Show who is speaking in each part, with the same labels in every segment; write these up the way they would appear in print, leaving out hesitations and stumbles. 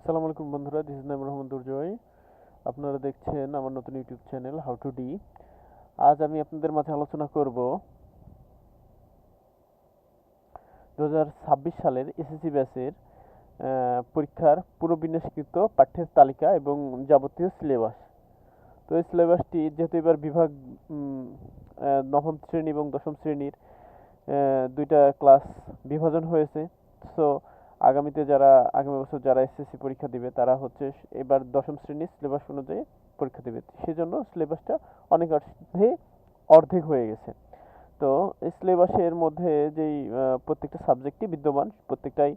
Speaker 1: আসসালামু আলাইকুম বন্ধুরা, দিস ইজ নাইম রহমান দুর্জয়। আপনারা দেখছেন আমার নতুন YouTube channel how to D. আজ আমি আপনাদের মাঝে আলোচনা করব 2026 সালের এসএসসি ব্যাচের পরীক্ষার পুরোবিন্যাসকৃত পাঠ্যের তালিকা এবং যাবতীয় সিলেবাস। তো এই সিলেবাসটি যেহেতু এবার বিভাগ নবম শ্রেণী এবং দশম শ্রেণীর দুইটা ক্লাস বিভাজন হয়েছে। সো আগামী বছর যারা এসএসসি পরীক্ষা দিবে তারা হচ্ছে এবার দশম শ্রেণীর সিলেবাস অনুযায়ী পরীক্ষা দিবে, সেজন্য সিলেবাসটা অনেক অর্ধেক হয়ে গেছে। তো এই সিলেবাসের মধ্যে যেই প্রত্যেকটা সাবজেক্টই বিদ্যমান, প্রত্যেকটাই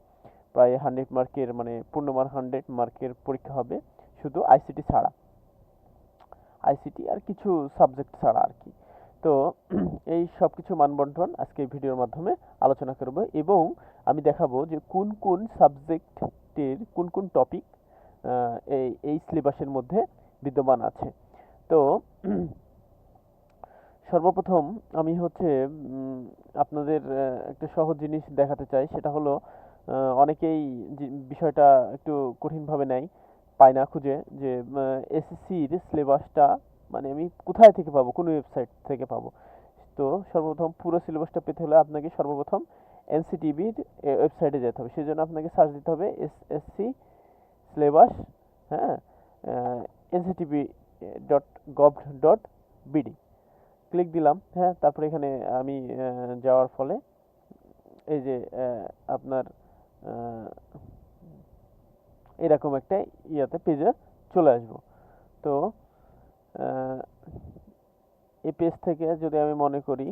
Speaker 1: প্রায় 100 মার্কের, মানে পূর্ণমান 100 মার্কের পরীক্ষা হবে, শুধু আইসিটি ছাড়া, আইসিটি আর কিছু সাবজেক্ট ছাড়া আর কি। তো এই সব কিছু মানবন্টন আজকে এই ভিডিওর মাধ্যমে আলোচনা করব, এবং আমি দেখাবো যে কোন কোন সাবজেক্টের কোন কোন টপিক এই সিলেবাসের মধ্যে বিদ্যমান আছে। তো সর্বপ্রথম আমি হচ্ছে আপনাদের একটা সহজ জিনিস দেখাতে চাই, সেটা হলো অনেকেই বিষয়টা একটু কঠিনভাবে নেয়, পায় না খুঁজে, যে এসএসসির সিলেবাসটা মানে আমি কোথায় থেকে পাবো, কোন ওয়েবসাইট থেকে পাবো। তো সর্বপ্রথম পুরো সিলেবাসটা পেতে হলে আপনাকে সর্বপ্রথম এনসিটিবির ওয়েবসাইটে যেতে হবে। সেই জন্য আপনাকে সার্চ দিতে হবে এসএসসি সিলেবাস, হ্যাঁ, nctb.gov.bd। ক্লিক দিলাম, হ্যাঁ। তারপরে এখানে আমি যাওয়ার ফলে এই যে আপনার এরকম একটা পেজে চলে আসবো। তো এই পেজ থেকে যদি আমি মনে করি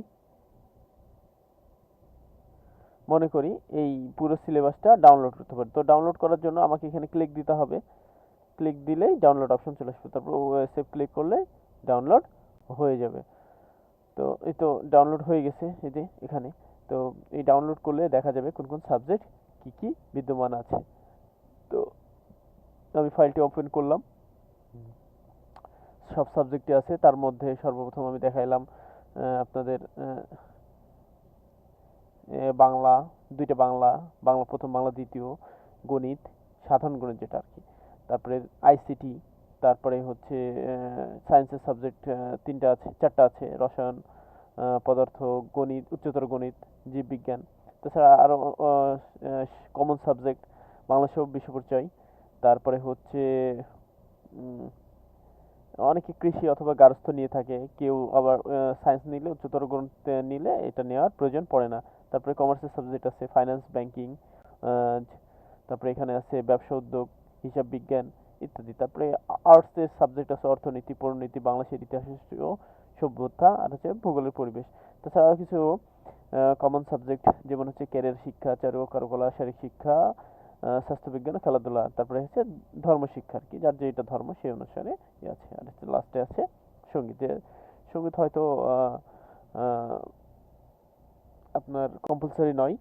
Speaker 1: এই পুরো সিলেবাসটা ডাউনলোড করতে পারি, তো ডাউনলোড করার জন্য আমাকে এখানে ক্লিক দিতে হবে। ক্লিক দিলেই ডাউনলোড অপশন চলে আসবে, তারপর সেভ ক্লিক করলে ডাউনলোড হয়ে যাবে। তো এই তো ডাউনলোড হয়ে গেছে, এই যে এখানে। তো এই ডাউনলোড করলে দেখা যাবে কোন কোন সাবজেক্ট কি কি বিদ্যমান আছে। তো আমি ফাইলটি ওপেন করলাম, সব সাবজেক্টই আছে। তার মধ্যে সর্বপ্রথম আমি দেখাইলাম আপনাদের বাংলা, দুইটা বাংলা, বাংলা প্রথম, বাংলা দ্বিতীয়, গণিত, সাধারণ গণিত যেটা আর কি, তারপরে আইসিটি, তারপরে হচ্ছে সায়েন্সের সাবজেক্ট তিনটা আছে, চারটা আছে, রসায়ন, পদার্থ, গণিত, উচ্চতর গণিত, জীববিজ্ঞান। তাছাড়া আরও কমন সাবজেক্ট বাংলা সহ বিশ্ব পরিচয়, তারপরে হচ্ছে অনেকে কৃষি অথবা গার্হস্থ্য নিয়ে থাকে, কেউ আবার সায়েন্স নিলে, উচ্চতর গণিত নিলে এটা নেওয়ার প্রয়োজন পড়ে না। তারপরে কমার্সের সাবজেক্ট আছে ফাইন্যান্স, ব্যাংকিং, তারপরে এখানে আছে ব্যবসা উদ্যোগ, হিসাব বিজ্ঞান ইত্যাদি। তারপরে আর্টসের সাবজেক্ট আছে অর্থনীতি, পরিণীতি, বাংলাদেশের ইতিহাস ও সভ্যতা, আর হচ্ছে ভূগোলের পরিবেশ। তাছাড়াও কিছু কমন সাবজেক্ট যেমন হচ্ছে ক্যারিয়ার শিক্ষা, চারু ও কারুকলা, শারীরিক শিক্ষা, স্বাস্থ্যবিজ্ঞান ও খেলাধুলা, তারপরে হচ্ছে ধর্ম শিক্ষা আর কি, যার যেটা ধর্ম সেই অনুসারে আছে। আর হচ্ছে লাস্টে আছে সঙ্গীত। সঙ্গীত হয়তো আপনার কম্পালসারি নয়।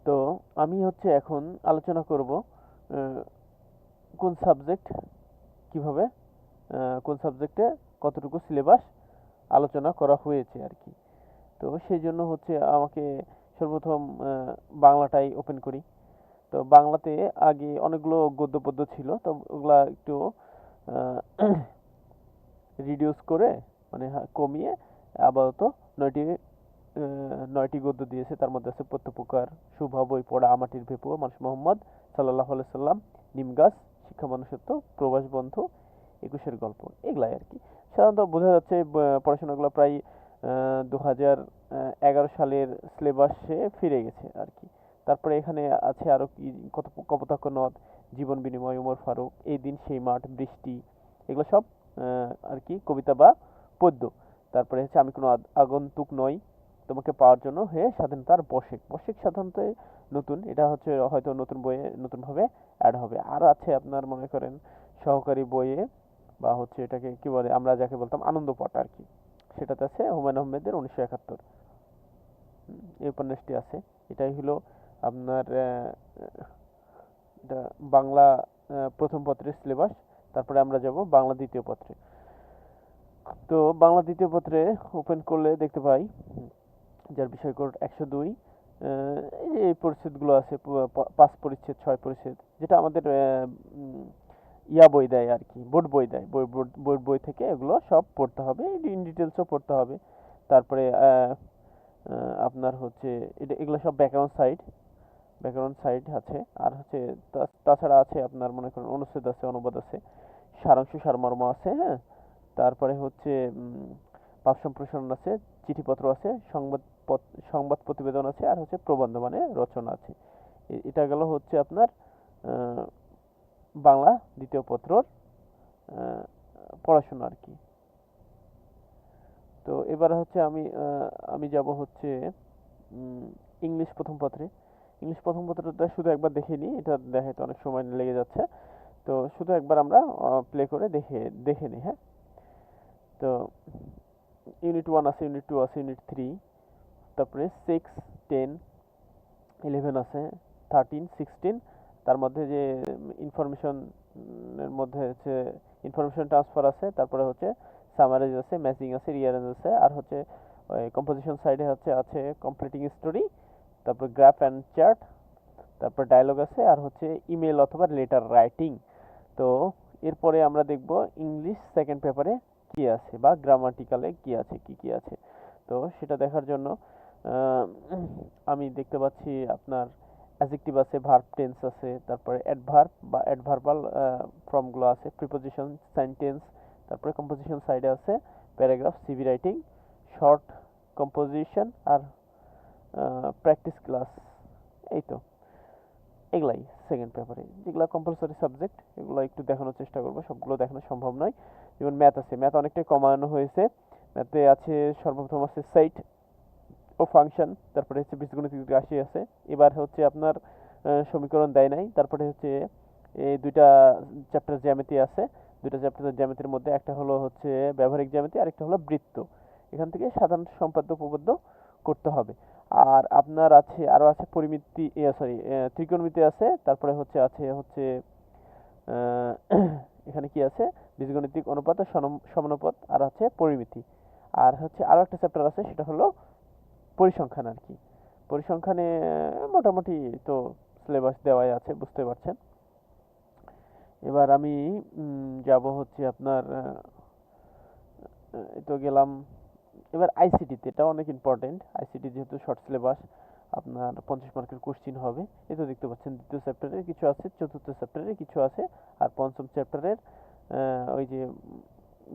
Speaker 1: তো আমি হচ্ছে এখন আলোচনা করব কোন সাবজেক্ট কিভাবে, কোন সাবজেক্টে কতটুকু সিলেবাস আলোচনা করা হয়েছে আর কি। তো সেই জন্য হচ্ছে আমাকে সর্বপ্রথম বাংলাটাই ওপেন করি। তো বাংলাতে আগে অনেকগুলো গদ্য পদ্য ছিল, তো ওগুলা একটু রিডিউস করে, মানে কমিয়ে আপাতত 9টি গদ্য দিয়েছে। তার মধ্যে আছে প্রত্যপুকার, শুভা বই পড়া, আমাটির ভেপুয়া, মানুষ মোহাম্মদ সাল্লাল্লাহু আলাইহি সাল্লাম, নিমগাছ, শিক্ষা মানুষত্ব, প্রবাস বন্ধু, একুশের গল্প, এগুলাই আর কি। সাধারণত বোঝা যাচ্ছে পড়াশোনাগুলো প্রায় 2011 সালের সিলেবাসে ফিরে গেছে আর কি। তারপরে এখানে আছে আরো কি, কপোতাক্ষ নদ, জীবন বিনিময়, উমর ফারুক, এই দিন সেই মাঠ, বৃষ্টি, এগুলো সব আর কি কবিতা বা পদ্য। তারপরে হচ্ছে আমি কোনো আগন্তুক নই, তোমাকে পাওয়ার জন্য হে স্বাধীনতার বশেক। বশেক সাধারণত নতুন, এটা হচ্ছে হয়তো নতুন বইয়ে নতুনভাবে অ্যাড হবে। আর আছে আপনার মনে করেন সহকারী বইয়ে, বা হচ্ছে এটাকে কি বলে, আমরা যাকে বলতাম আনন্দপট আর কি, সেটাতে আছে হুমায়ুন আহমেদের 1971, এই উপন্যাসটি আছে। এটাই হলো আপনার এটা বাংলা প্রথম পত্রের সিলেবাস। তারপরে আমরা যাব বাংলা দ্বিতীয় পত্রে। তো বাংলা দ্বিতীয় পত্রে ওপেন করলে দেখতে পাই যার বিষয় কোড 102, এই যে এই পরিচ্ছেদগুলো আছে 5 পরিচ্ছেদ 6 পরিচ্ছেদ, যেটা আমাদের ইয়া বই দেয় আর কি, বোর্ড বই দেয়, বোর্ড বই থেকে এগুলো সব পড়তে হবে, ইন ডিটেলসও পড়তে হবে। তারপরে আপনার হচ্ছে এগুলো সব ব্যাকরণ সাইড আছে। আর হচ্ছে তাছাড়া আছে আপনার মনে করেন অনুচ্ছেদ আছে, অনুবাদ আছে, সারাংশ সারমর্ম আছে, হ্যাঁ। তারপরে হচ্ছে ভাব সম্প্রসারণ আছে, চিঠিপত্র আছে, সংবাদ প্রতিবেদন আছে, আর হচ্ছে প্রবন্ধ মানে রচনা আছে। এটা গেল হচ্ছে আপনার বাংলা দ্বিতীয় পত্রর পড়াশোনা আর কি। তো এবার হচ্ছে আমি যাব হচ্ছে ইংলিশ প্রথম পত্রে। ইংলিশ প্রথম পত্রটা শুধু একবার দেখে নিই, এটা দেখাইতে অনেক সময় লেগে যাচ্ছে। তো শুধু একবার আমরা প্লে করে দেখে নিই, হ্যাঁ। তো ইউনিট 1 আছে, ইউনিট 2 আছে, ইউনিট 3, তারপরে 6, 10, 11 আছে, 13, 16। তার মধ্যে যে ইনফরমেশনের মধ্যে হচ্ছে ইনফরমেশন ট্রান্সফার আছে, তারপরে হচ্ছে সামারাইজ আছে, ম্যাচিং আছে, রিয়ারেঞ্জ আছে, আর হচ্ছে কম্পোজিশন সাইডে আছে কমপ্লিটিং স্টোরি, তারপর গ্রাফ অ্যান্ড চার্ট, তারপর ডায়লগ আছে, আর হচ্ছে ইমেল অথবা লেটার রাইটিং। তো এরপরে আমরা দেখব ইংলিশ সেকেন্ড পেপারে কি আছে, বা গ্রামাটিক্যালে কি আছে, কি আছে। তো সেটা দেখার জন্য আমি দেখতে পাচ্ছি আপনার অ্যাডজেক্টিভ আছে, ভার্ব টেন্স আছে, তারপরে অ্যাডভার্ব বা অ্যাডভার্বাল ফর্মগুলো আছে, প্রিপোজিশন, সেন্টেন্স, তারপরে কম্পোজিশন সাইডে আছে paragraph, CV writing, short composition, আর প্র্যাকটিস ক্লাস। এই তো এগুলাই সেকেন্ড পেপারে, যেগুলো কম্পালসরি সাবজেক্ট, এগুলো একটু দেখানোর চেষ্টা করবো, সবগুলো দেখানো সম্ভব নয়। যেমন ম্যাথ আছে, ম্যাথ অনেকটাই কমানো হয়েছে। ম্যাথে আছে সর্বপ্রথম আছে সাইট ও ফাংশন, তারপরে হচ্ছে বীজগণিত রাশি আছে। এবার হচ্ছে আপনার সমীকরণ দেয় নাই। তারপরে হচ্ছে এই দুইটা চ্যাপ্টার জ্যামিতি আছে, দুইটা চ্যাপ্টার জ্যামিতির মধ্যে একটা হলো হচ্ছে ব্যবহারিক জ্যামিতি, আর একটা হলো বৃত্ত। এখান থেকে সাধারণ সম্পাদ্য উপপাদ্য করতে হবে। আর আপনার আরো আছে পরিমিতি, ত্রিকোণমিতি আছে, তারপরে হচ্ছে এখানে কি আছে, বীজগণিতিক অনুপাত ও সমানুপাত, আর আছে পরিমিতি। আর হচ্ছে আরো একটা চ্যাপ্টার আছে, সেটা হলো পরিসংখ্যান আর কি। পরিসংখ্যানে মোটামুটি তো সিলেবাস দেওয়াই আছে, বুঝতে পারছেন। এবার আমি যাব হচ্ছে আপনার তো গেলাম এবার আইসিটিতে। এটা অনেক ইম্পর্টেন্ট, আইসিটি যেহেতু শর্ট সিলেবাস, আপনার 50 মার্কের কোশ্চিন হবে। এই তো দেখতে পাচ্ছেন দ্বিতীয় চ্যাপ্টারের কিছু আছে, চতুর্থ চ্যাপ্টারের কিছু আছে, আর পঞ্চম চ্যাপ্টারের ওই যে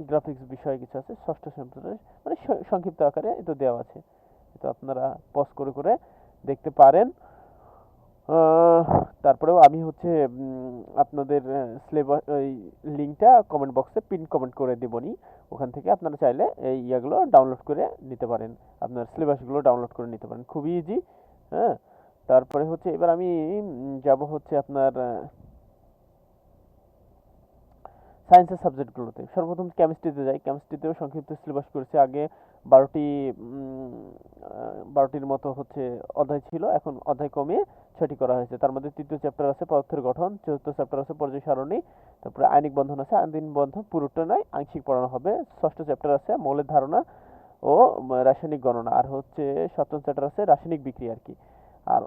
Speaker 1: গ্রাফিক্স বিষয়ে কিছু আছে, ষষ্ঠ চ্যাপ্টারের মানে সংক্ষিপ্ত আকারে এটা দেওয়া আছে। তো আপনারা পজ করে করে দেখতে পারেন। তারপরেও আমি হচ্ছে আপনাদের সিলেবাস ওই লিঙ্কটা কমেন্ট বক্সে পিন কমেন্ট করে দেবনি, ওখান থেকে আপনারা চাইলে এই ইয়াগুলো ডাউনলোড করে নিতে পারেন, আপনার সিলেবাসগুলো ডাউনলোড করে নিতে পারেন, খুবই ইজি, হ্যাঁ। তারপরে হচ্ছে এবার আমি যাব হচ্ছে আপনার সায়েন্সের সাবজেক্টগুলোতে। সর্বপ্রথম কেমিস্ট্রিতে যাই। কেমিস্ট্রিতেও সংক্ষিপ্ত সিলেবাস করেছে। আগে 12টির মতো হচ্ছে অধ্যায় ছিল, এখন অধ্যায় কমিয়ে 6টি করা হয়েছে। তার মধ্যে তৃতীয় চ্যাপ্টার আছে পদার্থের গঠন, চতুর্থ চ্যাপ্টার আছে পর্যায় সারণী, তারপরে আয়নিক বন্ধন আছে, আয়নিক বন্ধন পুরোটা নয়, আংশিক পড়ানো হবে। ষষ্ঠ চ্যাপ্টার আছে মৌলের ধারণা ও রাসায়নিক গণনা, আর হচ্ছে সপ্তম চ্যাপ্টার আছে রাসায়নিক বিক্রিয়া আর কি। আর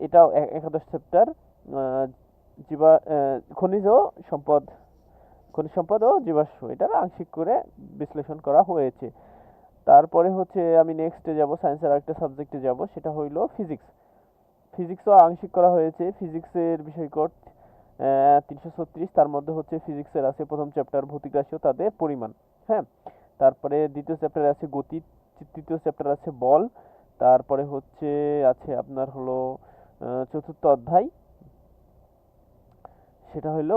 Speaker 1: এটাও একাদশ চ্যাপ্টার খনিজ সম্পদ, খনিজ সম্পদ ও জীবাশ্ম, এটা আংশিক করে বিশ্লেষণ করা হয়েছে। তারপরে হচ্ছে আমি নেক্সটে যাব, সায়েন্সের আরেকটা সাবজেক্টে যাব, সেটা হইলো ফিজিক্স। ফিজিক্সও আংশিক করা হয়েছে। ফিজিক্সের বিষয়কট 336, তার মধ্যে হচ্ছে ফিজিক্সের আছে প্রথম চ্যাপ্টার ভৌতিক রাশি ও তাদের পরিমাণ, হ্যাঁ। তারপরে দ্বিতীয় চ্যাপ্টারে আছে গতি, তৃতীয় চ্যাপ্টার আছে বল, তারপরে হচ্ছে আছে আপনার হলো চতুর্থ অধ্যায়, সেটা হইলো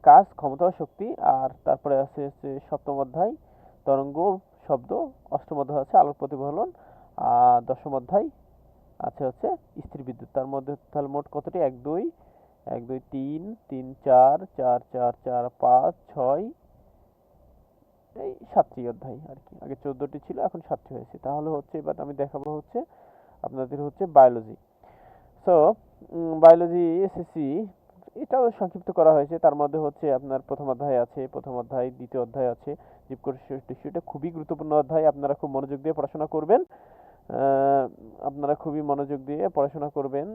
Speaker 1: কাজ, ক্ষমতা ও শক্তি। আর তারপরে আছে হচ্ছে সপ্তম অধ্যায় তরঙ্গ শব্দ, অষ্টম অধ্যায় আছে আলোক প্রতিফলন, আর দশম অধ্যায় আছে হচ্ছে স্থির বিদ্যুৎ। তার মধ্যে তাহলে মোট কতটি, 1 2 1 2 3 3 4 4 4 4 5 6, এই 7টি অধ্যায় আর কি। আগে 14টি ছিল, এখন 7টি হয়েছে। তাহলে হচ্ছে এবার আমি দেখাবো হচ্ছে আপনাদের হচ্ছে বায়োলজি। সো বায়োলজি এসএসসি এটাও সংক্ষিপ্ত করা হয়েছে। তার মধ্যে হচ্ছে আপনার প্রথম অধ্যায় আছে, প্রথম অধ্যায়, দ্বিতীয় অধ্যায় আছে জীবকোষ টিস্যু। এটা খুবই গুরুত্বপূর্ণ অধ্যায়, আপনারা খুব মনোযোগ দিয়ে পড়াশোনা করবেন। আপনারা খুবই মনোযোগ দিয়ে পড়াশোনা করবেন।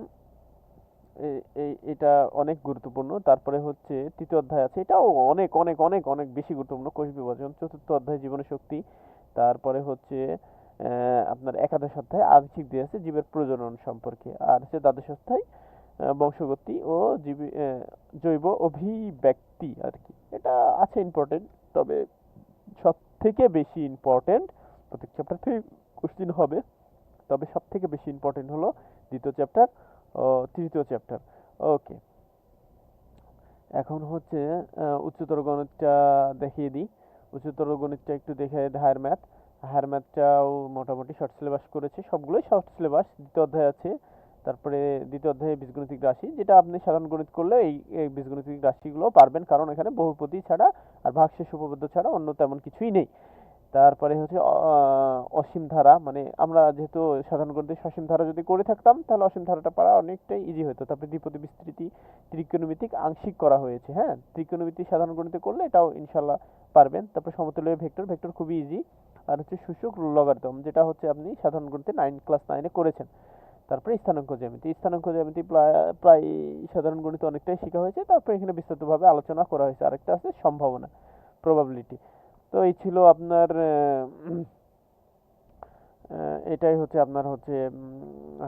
Speaker 1: এটা অনেক গুরুত্বপূর্ণ। তারপরে হচ্ছে তৃতীয় অধ্যায় আছে, এটাও অনেক অনেক অনেক অনেক বেশি গুরুত্বপূর্ণ, কোষ বিভাজন। চতুর্থ অধ্যায় জীবনী শক্তি। তারপরে হচ্ছে আপনার একাদশ অধ্যায় আংশিক দিয়ে আছে জীবের প্রজনন সম্পর্কে। আর হচ্ছে দ্বাদশ অধ্যায় বংশগতি ও জৈব অভিব্যক্তি আর কি। এটা আছে ইম্পর্টেন্ট, তবে সব থেকে বেশি ইম্পর্টেন্ট, প্রত্যেক চ্যাপ্টার থেকে কোশ্চিন হবে, তবে সব থেকে বেশি ইম্পর্টেন্ট হলো দ্বিতীয় চ্যাপ্টার ও তৃতীয় চ্যাপ্টার। ওকে, এখন হচ্ছে উচ্চতর গণিতটা দেখিয়ে দিই। উচ্চতর গণিতটা একটু দেখে, হায়ার ম্যাথ। হায়ার ম্যাথটাও মোটামুটি শর্ট সিলেবাস করেছে, সবগুলোই শর্ট সিলেবাস। দ্বিতীয় অধ্যায় আছে, তারপরে দ্বিতীয় অধ্যায়ে বীজগণিতিক রাশি, যেটা আপনি সাধারণ গণিত করলে এই বীজগণিতিক রাশিগুলো পারবেন, কারণ এখানে বহুপদী ছাড়া আর ভাগশেষ উপপাদ্য ছাড়া অন্য তেমন কিছুই নেই। তারপরে হচ্ছে অসীম ধারা, মানে আমরা যেহেতু সাধারণ গণিতে সসীম ধারা যদি করে থাকতাম তাহলে অসীম ধারাটা পারা অনেকটাই ইজি হতো। তারপরে দ্বিপদী বিস্তৃতি, ত্রিকোণমিতিক আংশিক করা হয়েছে। হ্যাঁ, ত্রিকোণমিতি সাধারণ গণিতে করলে এটাও ইনশাল্লাহ পারবেন। তারপরে সমতুল্য ভেক্টর, ভেক্টর খুবই ইজি। আর হচ্ছে সূচক লগারিদম, যেটা হচ্ছে আপনি সাধারণ গণিতে ক্লাস 9-এ করেছেন। তারপরে স্থানাঙ্ক জ্যামিতি, স্থানাঙ্ক জ্যামিতি প্রায় সাধারণ গণিতে অনেকটাই শেখা হয়েছে। তারপরে এখানে বিস্তারিতভাবে আলোচনা করা হয়েছে। আরেকটা আছে সম্ভাবনা, প্রবাবিলিটি। তো এই ছিল আপনার এটাই হচ্ছে আপনার হচ্ছে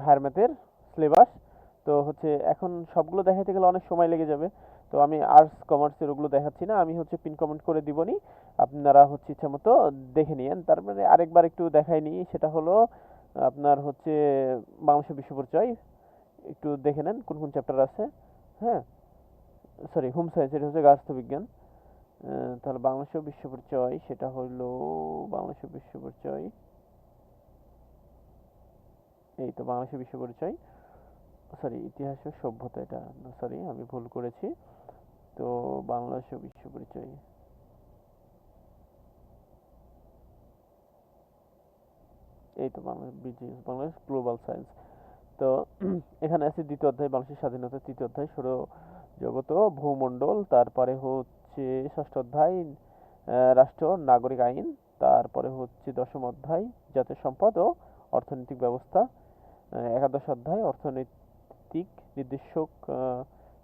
Speaker 1: হায়ার ম্যাথের সিলেবাস। তো হচ্ছে এখন সবগুলো দেখাতে গেলে অনেক সময় লেগে যাবে, তো আমি আর্টস কমার্সের ওগুলো দেখাচ্ছি না, আমি হচ্ছে পিন কমেন্ট করে দিবনি, আপনারা হচ্ছে ইচ্ছা মতো দেখে নিয়েন। তারপরে আরেকবার একটু দেখাই নিই, সেটা হলো আপনার হচ্ছে বাংলাদেশের বিশ্ব পরিচয়, একটু দেখে নেন কোন কোন চ্যাপ্টার আছে। হ্যাঁ, সরি, হোম সায়েন্স, এটা হচ্ছে গার্হস্থ্য বিজ্ঞান। তাহলে বাংলাদেশের বিশ্ব পরিচয়, সেটা হইল বাংলাদেশের বিশ্ব পরিচয়, এই তো বাংলাদেশের বিশ্ব পরিচয়, সরি ইতিহাস ও সভ্যতা, এটা সরি আমি ভুল করেছি। তো বাংলাদেশের বিশ্ব পরিচয়, এই তো Bangladesh BGS, Bangladesh global science. তো এখানে আছে দ্বিতীয় অধ্যায় বাংলাদেশের স্বাধীনতা, তৃতীয় অধ্যায় সৌরজগৎ ও ভূমণ্ডল, তারপরে হচ্ছে ষষ্ঠ অধ্যায় রাষ্ট্র নাগরিক আইন, তারপরে হচ্ছে দশম অধ্যায় জাতীয় সম্পদ ও অর্থনৈতিক ব্যবস্থা, একাদশ অধ্যায় অর্থনৈতিক নির্দেশক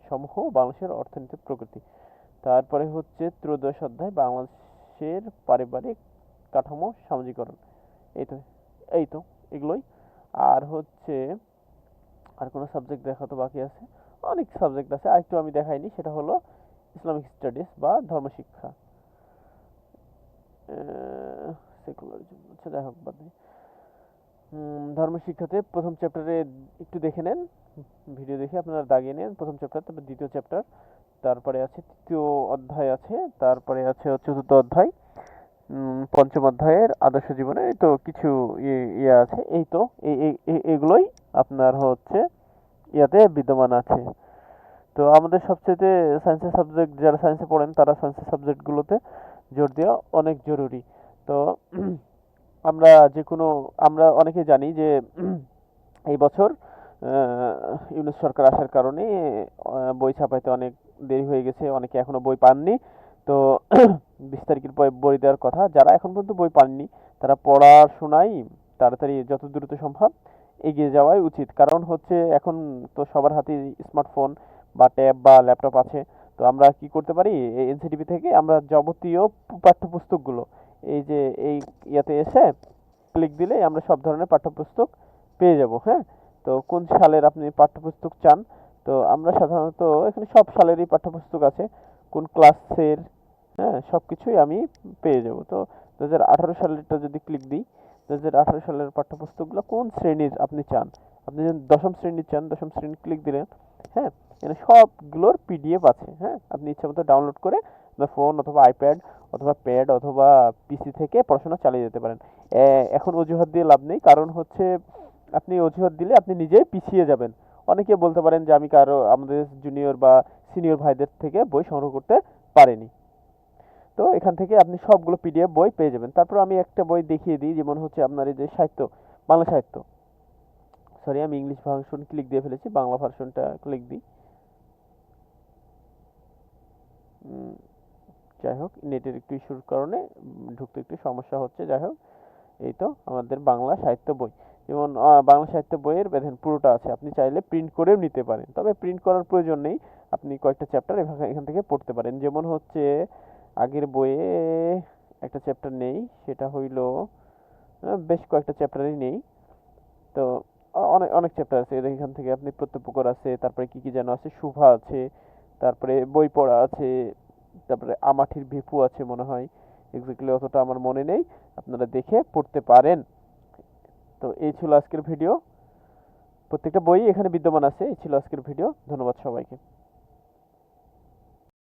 Speaker 1: সমূহ বাংলাদেশের অর্থনৈতিক প্রগতি, তারপরে হচ্ছে ত্রয়োদশ অধ্যায় বাংলাদেশের পারিবারিক কাঠামো সামাজিকরণ। এই তো এই তো এগুলোই। আর হচ্ছে আর কোনো সাবজেক্ট দেখা তো বাকি আছে, অনেক সাবজেক্ট আছে, আর একটু আমি দেখাইনি, সেটা হলো ইসলামিক স্টাডিজ বা ধর্মশিক্ষা, সেকুলারিজম। আচ্ছা, যাই হোক, বাদ দিই। ধর্মশিক্ষাতে প্রথম চ্যাপ্টারে একটু দেখে নেন, ভিডিও দেখে আপনারা দাগিয়ে নেন প্রথম চ্যাপ্টার, তারপর দ্বিতীয় চ্যাপ্টার, তারপরে আছে তৃতীয় অধ্যায় আছে, তারপরে আছে চতুর্থ অধ্যায়, পঞ্চম অধ্যায়ের আদর্শ জীবনে, এই তো কিছু ইয়ে আছে, এই তো এগুলোই আপনার হচ্ছে ইয়াতে বিদ্যমান আছে। তো আমাদের সবচেয়ে সায়েন্সের সাবজেক্ট, যারা সায়েন্সে পড়েন তারা সায়েন্সের সাবজেক্টগুলোতে জোর দেওয়া অনেক জরুরি। তো আমরা যে কোনো, আমরা অনেকে জানি যে এই বছর ইউনূস সরকার আসার কারণে বই ছাপাইতে অনেক দেরি হয়ে গেছে, অনেকে এখনো বই পাননি। তো 20 তারিখের পর বই দেওয়ার কথা, যারা এখন পর্যন্ত বই পাননি তারা পড়াশোনায় তাড়াতাড়ি যত দ্রুত সম্ভব এগিয়ে যাওয়াই উচিত, কারণ হচ্ছে এখন তো সবার হাতে স্মার্টফোন বা ট্যাব বা ল্যাপটপ আছে। তো আমরা কি করতে পারি, এনসিটিভি থেকে আমরা যাবতীয় পাঠ্যপুস্তকগুলো এই যে এই ইয়াতে এসে ক্লিক দিলেই আমরা সব ধরনের পাঠ্যপুস্তক পেয়ে যাব। হ্যাঁ, তো কোন সালের আপনি পাঠ্যপুস্তক চান, তো আমরা সাধারণত এখানে সব সালেরই পাঠ্যপুস্তক আছে, কোন ক্লাসের, হ্যাঁ সব কিছুই আমি পেয়ে যাব। তো 2018 সালেরটা যদি ক্লিক দিই, 2018 সালের পাঠ্যপুস্তকগুলো কোন শ্রেণীর আপনি চান, আপনি যদি দশম শ্রেণীর চান, দশম শ্রেণী ক্লিক দিলেন। হ্যাঁ, এখানে সবগুলোর পিডিএফ আছে। হ্যাঁ, আপনি ইচ্ছা মতো ডাউনলোড করে আপনার ফোন অথবা আইপ্যাড অথবা প্যাড অথবা পিসি থেকে পড়াশোনা চালিয়ে যেতে পারেন। এখন অজুহাত দিয়ে লাভ নেই, কারণ হচ্ছে আপনি অজুহাত দিলে আপনি নিজেই পিছিয়ে যাবেন। অনেকে বলতে পারেন যে আমি আমাদের জুনিয়র বা সিনিয়র ভাইদের থেকে বই সংগ্রহ করতে পারিনি। তো এখান থেকে আপনি সবগুলো পিডিএফ বই পেয়ে যাবেন। তারপর আমি একটা বই দেখিয়ে দিই, যেমন হচ্ছে আপনার এই যে সাহিত্য, বাংলা সাহিত্য, সরি আমি ইংলিশ ভার্সন ক্লিক দিয়ে ফেলেছি, বাংলা ভার্সনটা ক্লিক দিই। যাই হোক, নেটের একটু ইস্যুর কারণে ঢুকতে একটু সমস্যা হচ্ছে। যাই হোক, এই তো আমাদের বাংলা সাহিত্য বই। যেমন বাংলা সাহিত্য বইয়ের দেখেন পুরোটা আছে, আপনি চাইলে প্রিন্ট করেও নিতে পারেন, তবে প্রিন্ট করার প্রয়োজন নেই, আপনি কয়েকটা চ্যাপ্টার এখান থেকে পড়তে পারেন। যেমন হচ্ছে আগের বইয়ে একটা চ্যাপ্টার নেই, সেটা হইল বেশ কয়েকটা চ্যাপ্টারই নেই, তো অনেক অনেক চ্যাপ্টার আছে এখান থেকে, আপনি প্রত্যপুকর আছে, তারপরে কি কি যেন আছে, শুভা আছে, তারপরে বই পড়া আছে, তারপরে আমাঠির ভিপু আছে মনে হয়, এক্স্যাক্টলি অতটা আমার মনে নেই, আপনারা দেখে পড়তে পারেন। তো এই ছিল আজকের ভিডিও, প্রত্যেকটা বই এখানে বিদ্যমান আছে। এই ছিল আজকের ভিডিও, ধন্যবাদ সবাইকে।